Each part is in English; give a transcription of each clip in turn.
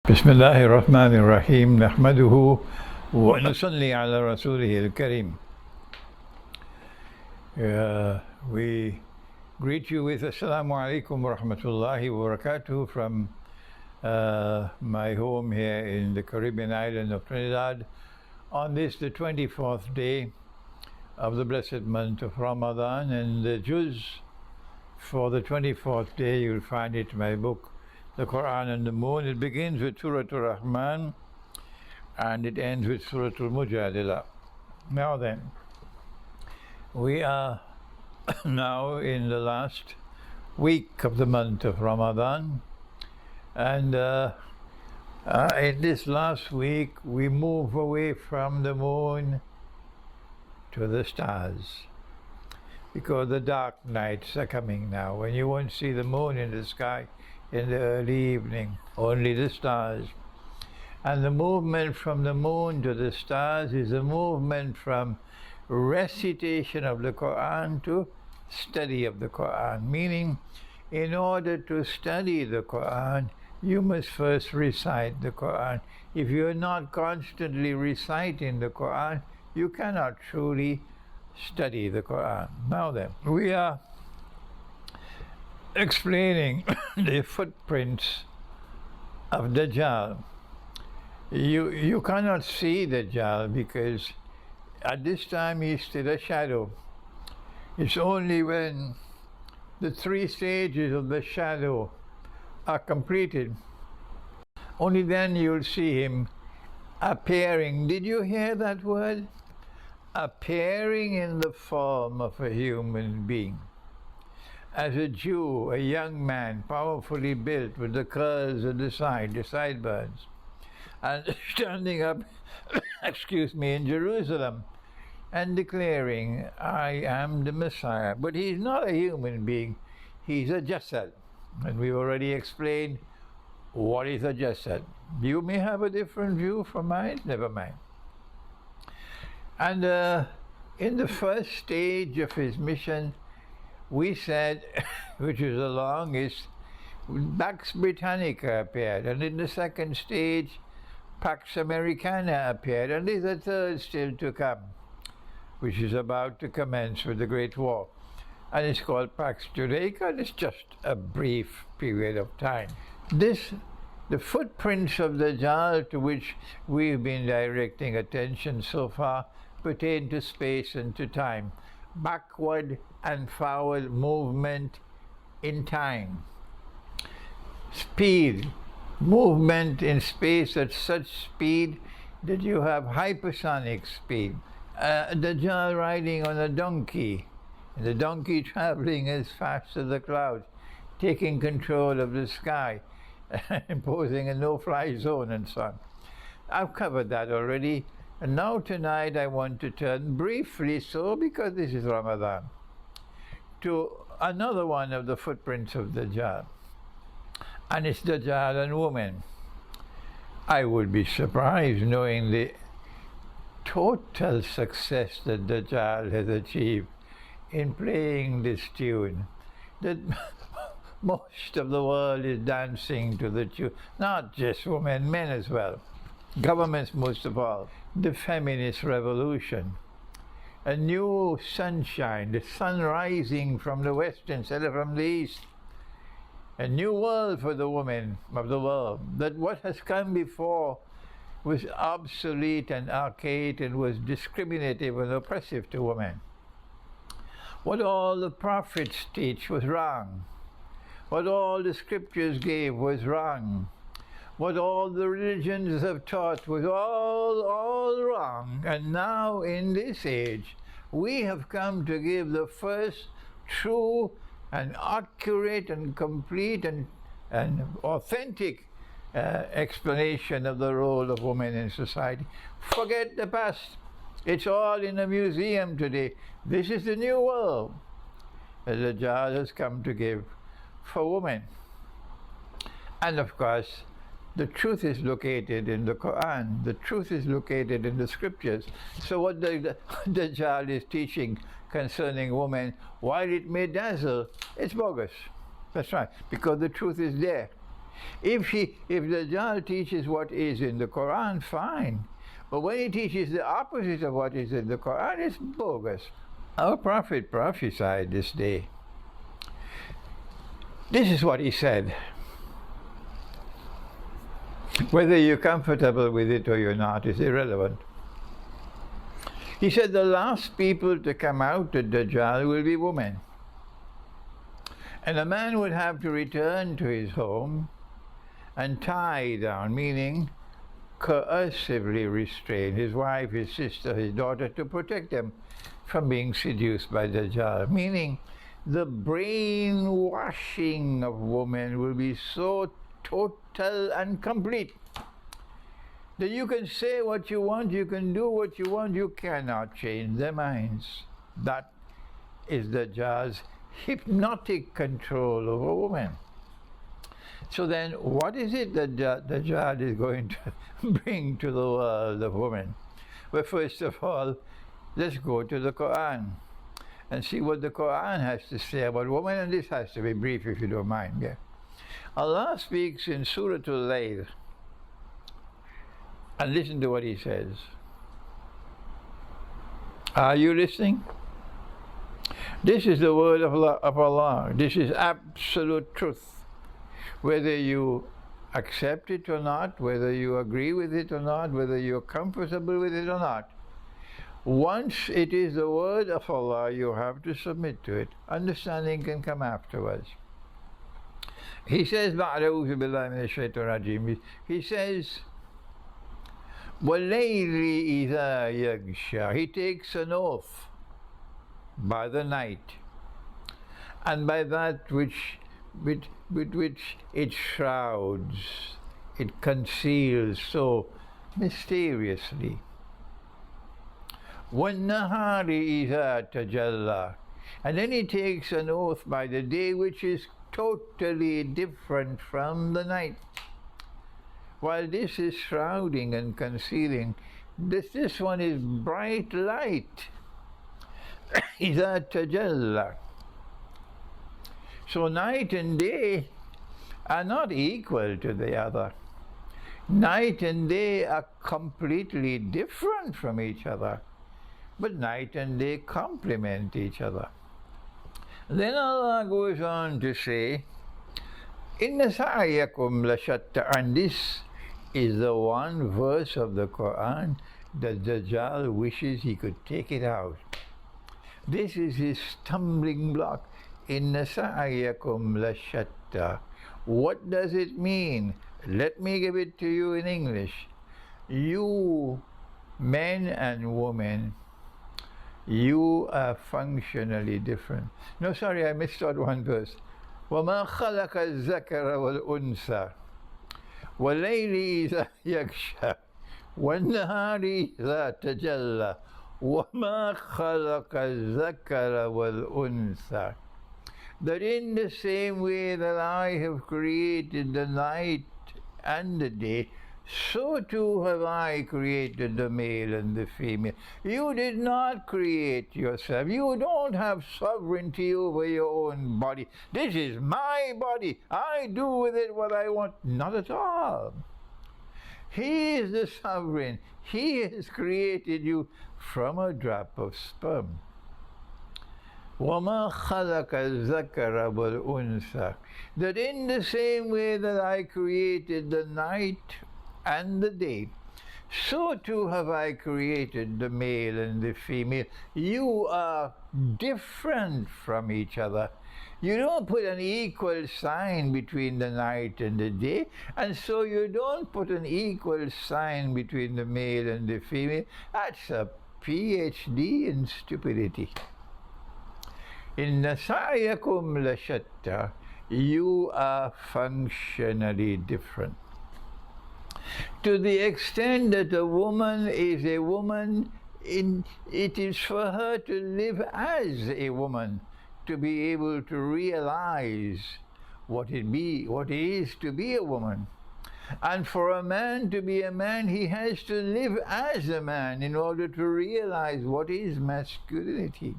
بسم الله الرحمن الرحيم نحمده ونصلي على رسوله الكريم. We greet you with Assalamu alaikum wa rahmatullahi wa barakatuh from my home here in the Caribbean island of Trinidad on this, the 24th day of the blessed month of Ramadan. And the juz for the 24th day, you'll find it in my book, The Quran and the Moon. It begins with Surah Ar-Rahman and it ends with Surah Al-Mujadila. Now then, we are now in the last week of the month of Ramadan, and in this last week we move away from the moon to the stars, because the dark nights are coming now when you won't see the moon in the sky in the early evening, only the stars. And the movement from the moon to the stars is a movement from recitation of the Quran to study of the Quran, meaning in order to study the Quran, you must first recite the Quran. If you're not constantly reciting the Quran, you cannot truly study the Quran. Now then, we are explaining the footprints of Dajjal. You cannot see Dajjal because at this time he's still a shadow. It's only when the three stages of the shadow are completed, only then you'll see him appearing. Did you hear that word? Appearing in the form of a human being. As a Jew, a young man, powerfully built with the curls at the sideburns, and standing up, in Jerusalem, and declaring, I am the Messiah. But he's not a human being, he's a Dajjal. And we've already explained what is a Dajjal. You may have a different view from mine, never mind. And in the first stage of his mission, we said, which is the longest, Pax Britannica appeared, and in the second stage, Pax Americana appeared, and there's a third still to come, which is about to commence with the Great War, and it's called Pax Judaica, and it's just a brief period of time. The footprints of the Dajjal to which we've been directing attention so far pertain to space and to time. Backward and forward movement in time. Speed, movement in space at such speed that you have hypersonic speed. Dajjal riding on a donkey, and the donkey traveling as fast as the clouds, taking control of the sky, imposing a no-fly zone and so on. I've covered that already. And now tonight I want to turn briefly, so because this is Ramadan, to another one of the footprints of Dajjal. And it's Dajjal and woman. I would be surprised knowing the total success that Dajjal has achieved in playing this tune, that most of the world is dancing to the tune, not just women, men as well. Governments most of all. The feminist revolution, a new sunshine, the sun rising from the west instead of from the east, a new world for the women of the world, that what has come before was obsolete and archaic and was discriminative and oppressive to women. What all the prophets teach was wrong. What all the scriptures gave was wrong. What all the religions have taught was all wrong. And now in this age, we have come to give the first true and accurate and complete and authentic explanation of the role of women in society. Forget the past. It's all in a museum today. This is the new world that the Dajjal has come to give for women. And of course, the truth is located in the Quran. The truth is located in the scriptures. So what the Dajjal is teaching concerning women, while it may dazzle, it's bogus. That's right, because the truth is there. If Dajjal teaches what is in the Quran, fine. But when he teaches the opposite of what is in the Quran, it's bogus. Our Prophet prophesied this day. This is what he said. Whether you're comfortable with it or you're not is irrelevant. He said the last people to come out at Dajjal will be women. And a man would have to return to his home and tie down, meaning coercively restrain his wife, his sister, his daughter, to protect them from being seduced by Dajjal. Meaning the brainwashing of women will be so total and complete that you can say what you want, you can do what you want, you cannot change their minds. That is Dajjal's hypnotic control over women. So then, what is it that Dajjal is going to bring to the world of women? Well, first of all, let's go to the Quran and see what the Quran has to say about women, and this has to be brief if you don't mind. Yeah? Allah speaks in Surah Al-Layl, and listen to what he says. Are you listening? This is the word of Allah. This is absolute truth. Whether you accept it or not, whether you agree with it or not, whether you're comfortable with it or not, once it is the word of Allah, you have to submit to it. Understanding can come afterwards. He says, he says, وَاللَّيْلِ إِذَا يَغْشَى. He takes an oath by the night and by that which with which it shrouds, it conceals so mysteriously. وَالنَّهَارِ إِذَا تَجَلَّى. And then he takes an oath by the day which is totally different from the night. While this is shrouding and concealing, this one is bright light. إِذَا تَجَلَّى. So night and day are not equal to the other. Night and day are completely different from each other, but night and day complement each other. Then Allah goes on to say, Inna sa'yakum lashatta. And this is the one verse of the Quran that Dajjal wishes he could take it out. This is his stumbling block. Inna sa'yakum lashatta. What does it mean? Let me give it to you in English. You, men and women, you are functionally different. No, sorry, I missed out one verse. وَمَا خَلَقَ الذَّكَرَ وَالْأُنْثَى وَاللَّيْلِ إِذَا يَغْشَى وَالنَّهَارِ إِذَا تَجَلَّى وَمَا خَلَقَ الذَّكَرَ وَالْأُنْثَى. That in the same way that I have created the night and the day, so too have I created the male and the female. You did not create yourself. You don't have sovereignty over your own body. This is my body. I do with it what I want. Not at all. He is the sovereign. He has created you from a drop of sperm. وَمَا خَلَقَ الذَّكَرَ وَالْأُنْثَى. That in the same way that I created the night and the day, so too have I created the male and the female. You are different from each other. You don't put an equal sign between the night and the day, and so you don't put an equal sign between the male and the female. That's a PhD in stupidity. Inna sa'yakum lashatta. You are functionally different. To the extent that a woman is a woman, it is for her to live as a woman, to be able to realize what it is to be a woman. And for a man to be a man, he has to live as a man in order to realize what is masculinity.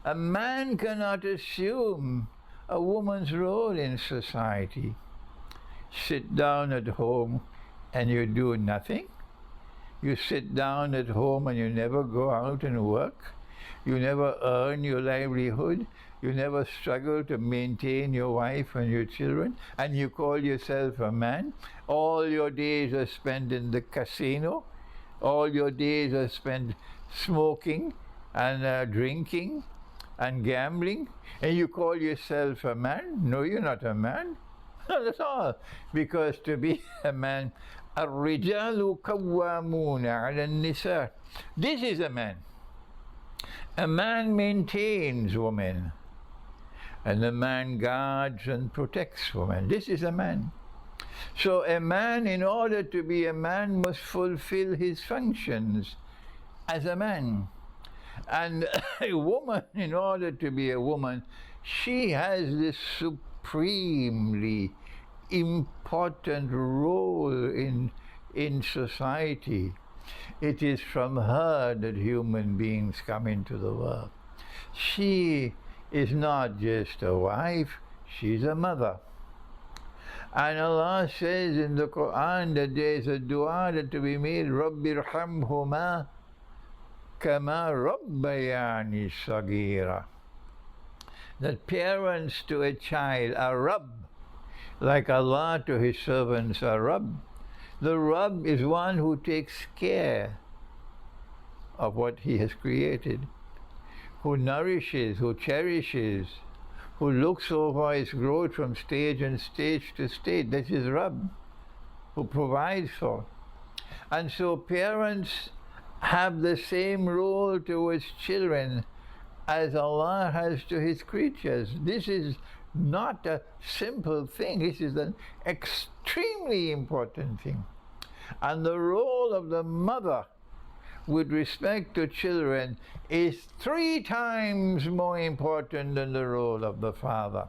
A man cannot assume a woman's role in society. sit down at home and you do nothing? You sit down at home and you never go out and work? You never earn your livelihood? You never struggle to maintain your wife and your children? And you call yourself a man? All your days are spent in the casino? All your days are spent smoking and drinking and gambling? And you call yourself a man? No, you're not a man. Not at all. Because to be a man, الرجال قوامون على النساء. This is a man. A man maintains women, and a man guards and protects women. This is a man. So a man, in order to be a man, must fulfill his functions as a man. And a woman, in order to be a woman, she has this supremely important role in society. It is from her that human beings come into the world. She is not just a wife, she's a mother. And Allah says in the Quran that there is a dua that to be made, رَبِّ ارْحَمْهُمَا كَمَا رَبَّيَانِي صَغِيرًا. That parents to a child are Rabb, like Allah to his servants are Rabb. The Rabb is one who takes care of what he has created, who nourishes, who cherishes, who looks over its growth from stage and stage to stage. That is Rabb, who provides for. And so parents have the same role towards children as Allah has to his creatures. This is not a simple thing. This is an extremely important thing. And the role of the mother with respect to children is 3 times more important than the role of the father.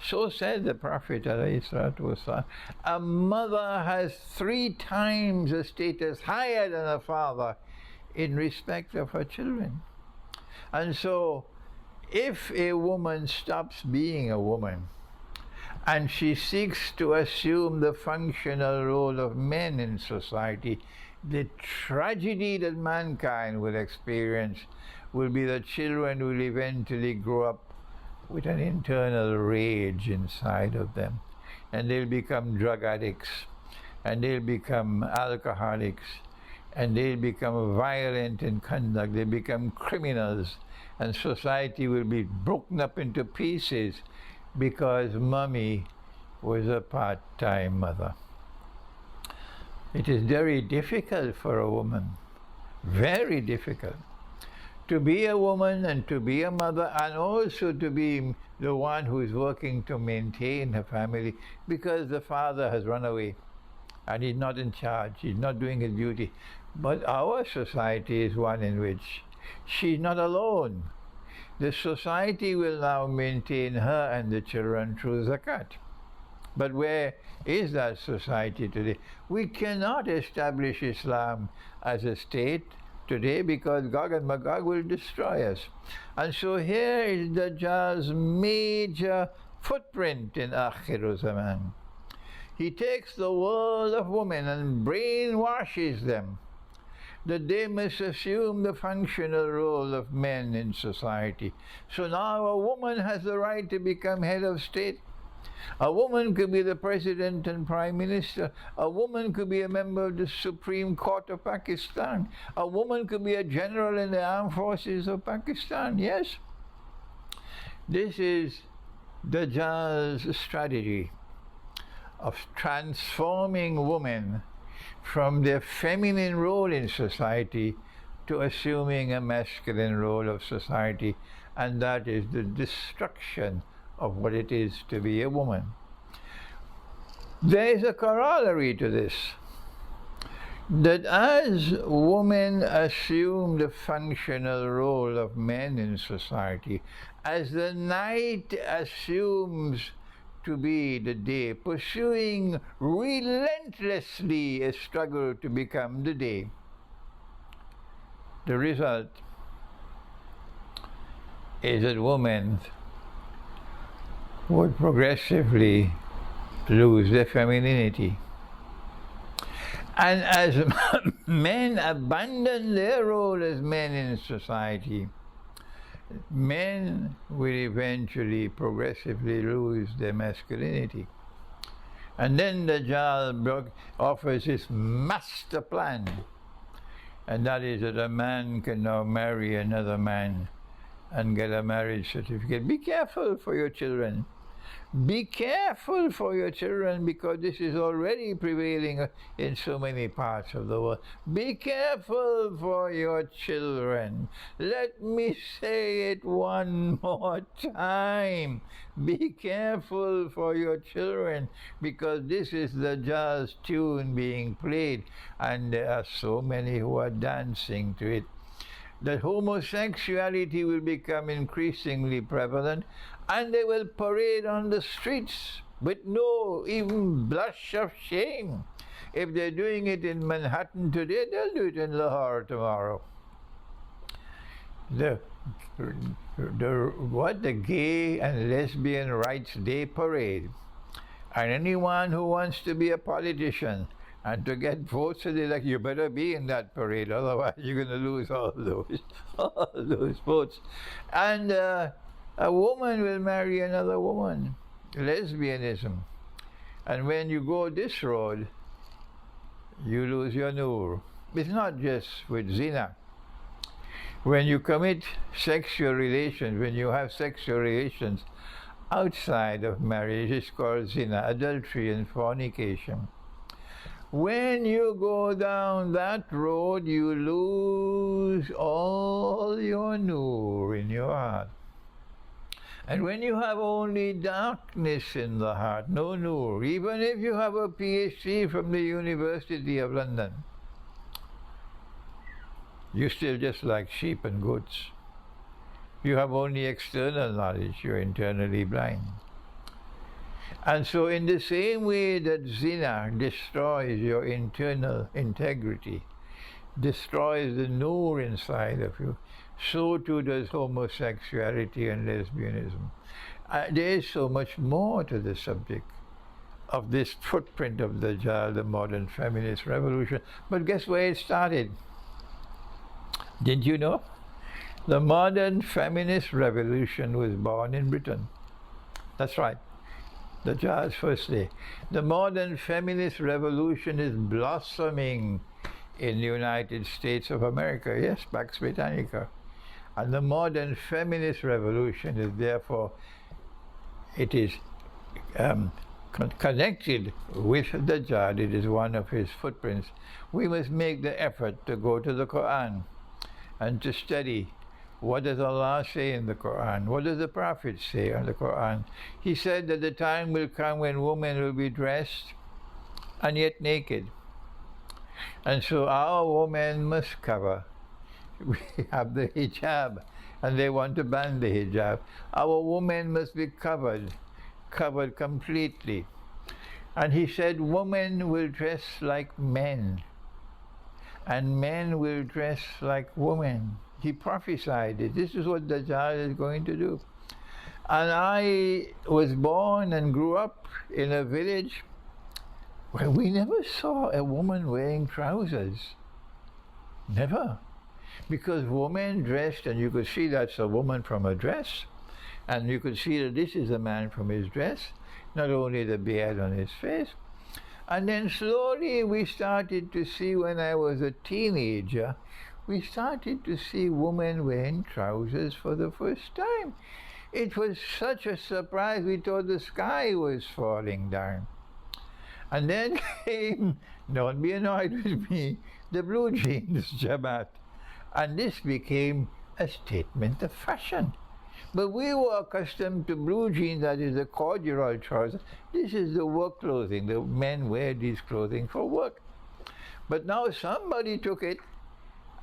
So said the Prophet ﷺ. A mother has 3 times a status higher than a father in respect of her children. And so if a woman stops being a woman and she seeks to assume the functional role of men in society, the tragedy that mankind will experience will be that children will eventually grow up with an internal rage inside of them, and they'll become drug addicts, and they'll become alcoholics, and they'll become violent in conduct, they'll become criminals, and society will be broken up into pieces because mommy was a part-time mother. It is very difficult for a woman, very difficult, to be a woman and to be a mother, and also to be the one who is working to maintain her family, because the father has run away and he's not in charge, he's not doing his duty. But our society is one in which she's not alone. The society will now maintain her and the children through zakat. But where is that society today? We cannot establish Islam as a state today because Gog and Magog will destroy us. And so here is Dajjal's major footprint in Akhiru Zaman. He takes the world of women and brainwashes them that they must assume the functional role of men in society. So now a woman has the right to become head of state. A woman could be the president and prime minister. A woman could be a member of the Supreme Court of Pakistan. A woman could be a general in the armed forces of Pakistan. Yes. This is Dajjal's strategy of transforming women from their feminine role in society to assuming a masculine role of society, and that is the destruction of what it is to be a woman. There is a corollary to this, that as women assume the functional role of men in society, as the night assumes to be the day, pursuing relentlessly a struggle to become the day, the result is that women would progressively lose their femininity. And as men abandon their role as men in society, men will eventually, progressively lose their masculinity. And then Dajjal offers his master plan, and that is that a man can now marry another man and get a marriage certificate. Be careful for your children. Be careful for your children, because this is already prevailing in so many parts of the world. Be careful for your children. Let me say it one more time. Be careful for your children, because this is the jazz tune being played, and there are so many who are dancing to it. That homosexuality will become increasingly prevalent, and they will parade on the streets with no even blush of shame. If they're doing it in Manhattan today, they'll do it in Lahore tomorrow. The Gay and Lesbian Rights Day parade. And anyone who wants to be a politician and to get votes, they're like, you better be in that parade, otherwise you're going to lose all those votes. And a woman will marry another woman. Lesbianism. And when you go this road, you lose your nur. It's not just with zina. When you commit sexual relations, when you have sexual relations outside of marriage, it's called zina, adultery and fornication. When you go down that road, you lose all your nur in your heart. And when you have only darkness in the heart, no nur, even if you have a PhD from the University of London, you're still just like sheep and goats. You have only external knowledge, you're internally blind. And so in the same way that zina destroys your internal integrity, destroys the nur inside of you, so too does homosexuality and lesbianism. There is so much more to the subject of this footprint of Dajjal, the modern feminist revolution. But guess where it started? Did you know? The modern feminist revolution was born in Britain. That's right. Dajjal's first day. The modern feminist revolution is blossoming in the United States of America. Yes, Pax Britannica. And the modern feminist revolution is therefore, it is connected with Dajjal. It is one of his footprints. We must make the effort to go to the Quran and to study what does Allah say in the Quran? What does the Prophet say in the Quran? He said that the time will come when women will be dressed and yet naked. And so our women must cover. We have the hijab, and they want to ban the hijab. Our women must be covered completely. And he said women will dress like men, and men will dress like women. He prophesied it. This is what Dajjal is going to do. And I was born and grew up in a village where we never saw a woman wearing trousers. Never. Because women dressed, and you could see that's a woman from a dress, and you could see that this is a man from his dress, not only the beard on his face. And then slowly we started to see, when I was a teenager, we started to see women wearing trousers for the first time. It was such a surprise, we thought the sky was falling down. And then came, don't be annoyed with me, the blue jeans Jamaat. And this became a statement of fashion. But we were accustomed to blue jeans, that is the corduroy trouser. This is the work clothing. The men wear these clothing for work. But now somebody took it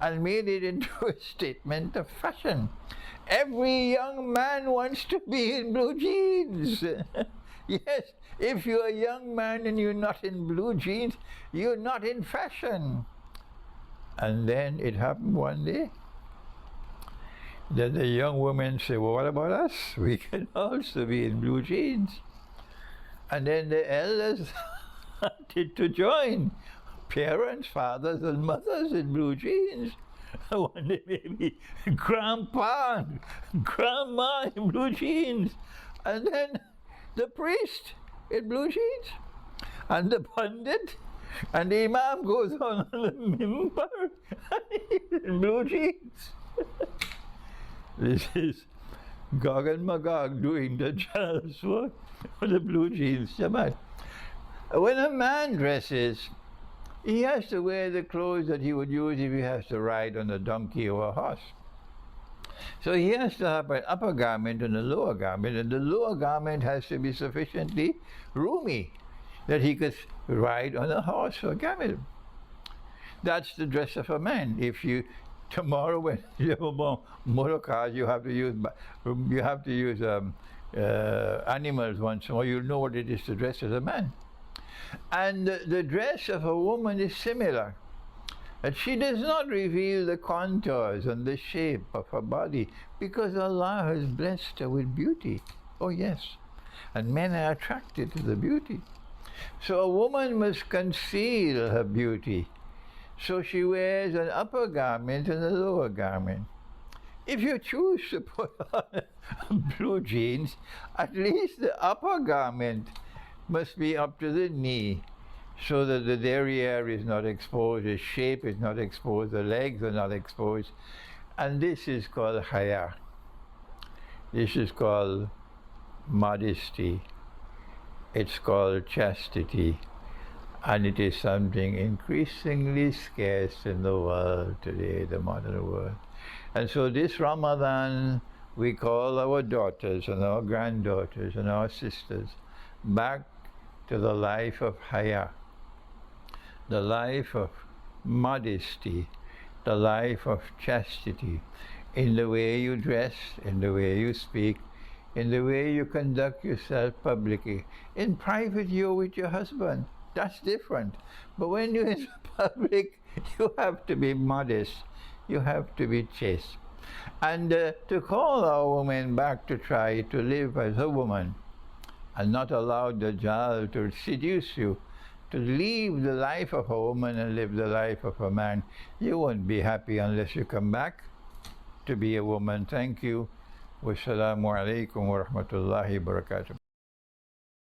and made it into a statement of fashion. Every young man wants to be in blue jeans. Yes, if you're a young man and you're not in blue jeans, you're not in fashion. And then it happened one day that the young women say, well, what about us? We can also be in blue jeans. And then the elders wanted to join. Parents, fathers and mothers in blue jeans. One day maybe grandpa and grandma in blue jeans. And then the priest in blue jeans. And the pundit. And the imam goes on the mimbar in blue jeans. This is Gog and Magog doing the Dajjal's work with the blue jeans. When a man dresses, he has to wear the clothes that he would use if he has to ride on a donkey or a horse. So he has to have an upper garment and a lower garment, and the lower garment has to be sufficiently roomy that he could ride on a horse or camel. That's the dress of a man. If you tomorrow when you have more motor cars, you have to use animals once more. You'll know what it is to dress as a man. And the dress of a woman is similar. That she does not reveal the contours and the shape of her body because Allah has blessed her with beauty. Oh yes. And men are attracted to the beauty. So a woman must conceal her beauty. So she wears an upper garment and a lower garment. If you choose to put on blue jeans, at least the upper garment must be up to the knee so that the derriere is not exposed, the shape is not exposed, the legs are not exposed. And this is called haya. This is called modesty. It's called chastity. And it is something increasingly scarce in the world today, the modern world. And so this Ramadan, we call our daughters and our granddaughters and our sisters back to the life of haya, the life of modesty, the life of chastity, in the way you dress, in the way you speak, in the way you conduct yourself publicly. In private, you're with your husband. That's different. But when you're in public, you have to be modest. You have to be chaste. And to call our women back to try to live as a woman and not allow Dajjal to seduce you, to leave the life of a woman and live the life of a man, you won't be happy unless you come back to be a woman. Thank you. Wassalamu alaikum wa rahmatullahi wa barakatuh.